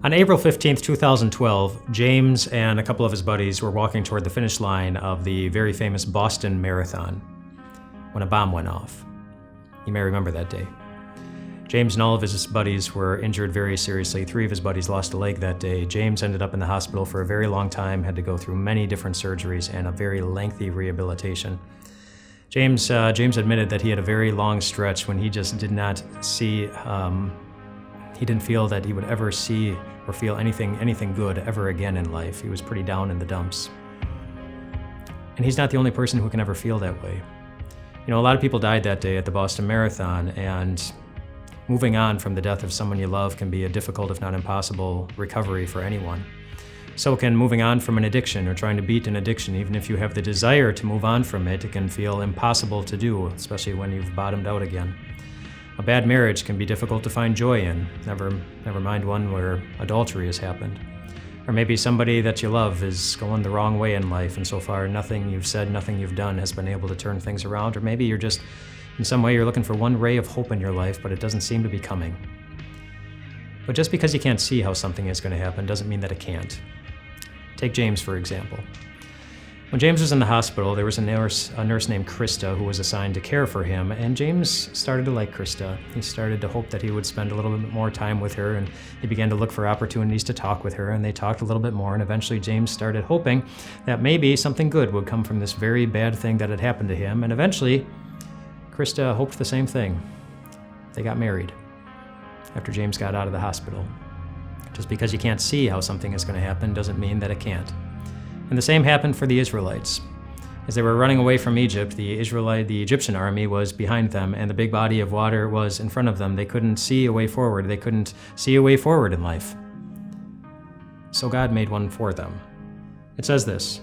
On April 15th, 2012, James and a couple of his buddies were walking toward the finish line of the very famous Boston Marathon when a bomb went off. You may remember that day. James and all of his buddies were injured very seriously. 3 of his buddies lost a leg that day. James ended up in the hospital for a very long time, had to go through many different surgeries and a very lengthy rehabilitation. James admitted that he had a very long stretch when he just did not see, he didn't feel that he would ever see or feel anything good ever again in life. He was pretty down in the dumps. And he's not the only person who can ever feel that way. You know, a lot of people died that day at the Boston Marathon, and moving on from the death of someone you love can be a difficult, if not impossible, recovery for anyone. So can moving on from an addiction or trying to beat an addiction. Even if you have the desire to move on from it, it can feel impossible to do, especially when you've bottomed out again. A bad marriage can be difficult to find joy in, never mind one where adultery has happened. Or maybe somebody that you love is going the wrong way in life, and so far nothing you've said, nothing you've done has been able to turn things around. Or maybe you're just, in some way, you're looking for one ray of hope in your life, but it doesn't seem to be coming. But just because you can't see how something is going to happen doesn't mean that it can't. Take James, for example. When James was in the hospital, there was a nurse named Krista who was assigned to care for him, and James started to like Krista. He started to hope that he would spend a little bit more time with her, and he began to look for opportunities to talk with her, and they talked a little bit more, and eventually James started hoping that maybe something good would come from this very bad thing that had happened to him, and eventually Krista hoped the same thing. They got married after James got out of the hospital. Just because you can't see how something is going to happen doesn't mean that it can't. And the same happened for the Israelites. As they were running away from Egypt, the Egyptian army was behind them, and the big body of water was in front of them. They couldn't see a way forward. They couldn't see a way forward in life. So God made one for them. It says this: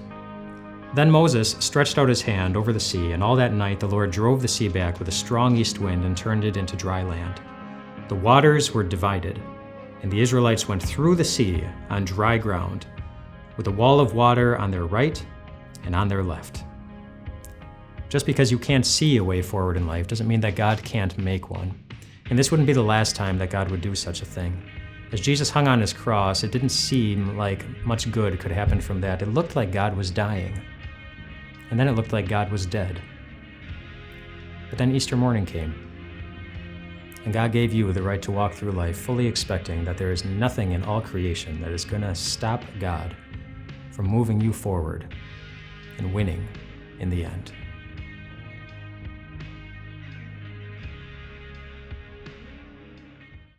"Then Moses stretched out his hand over the sea, and all that night the Lord drove the sea back with a strong east wind and turned it into dry land. The waters were divided, and the Israelites went through the sea on dry ground, with a wall of water on their right and on their left." Just because you can't see a way forward in life doesn't mean that God can't make one. And this wouldn't be the last time that God would do such a thing. As Jesus hung on his cross, it didn't seem like much good could happen from that. It looked like God was dying. And then it looked like God was dead. But then Easter morning came. And God gave you the right to walk through life fully expecting that there is nothing in all creation that is going to stop God from moving you forward and winning in the end.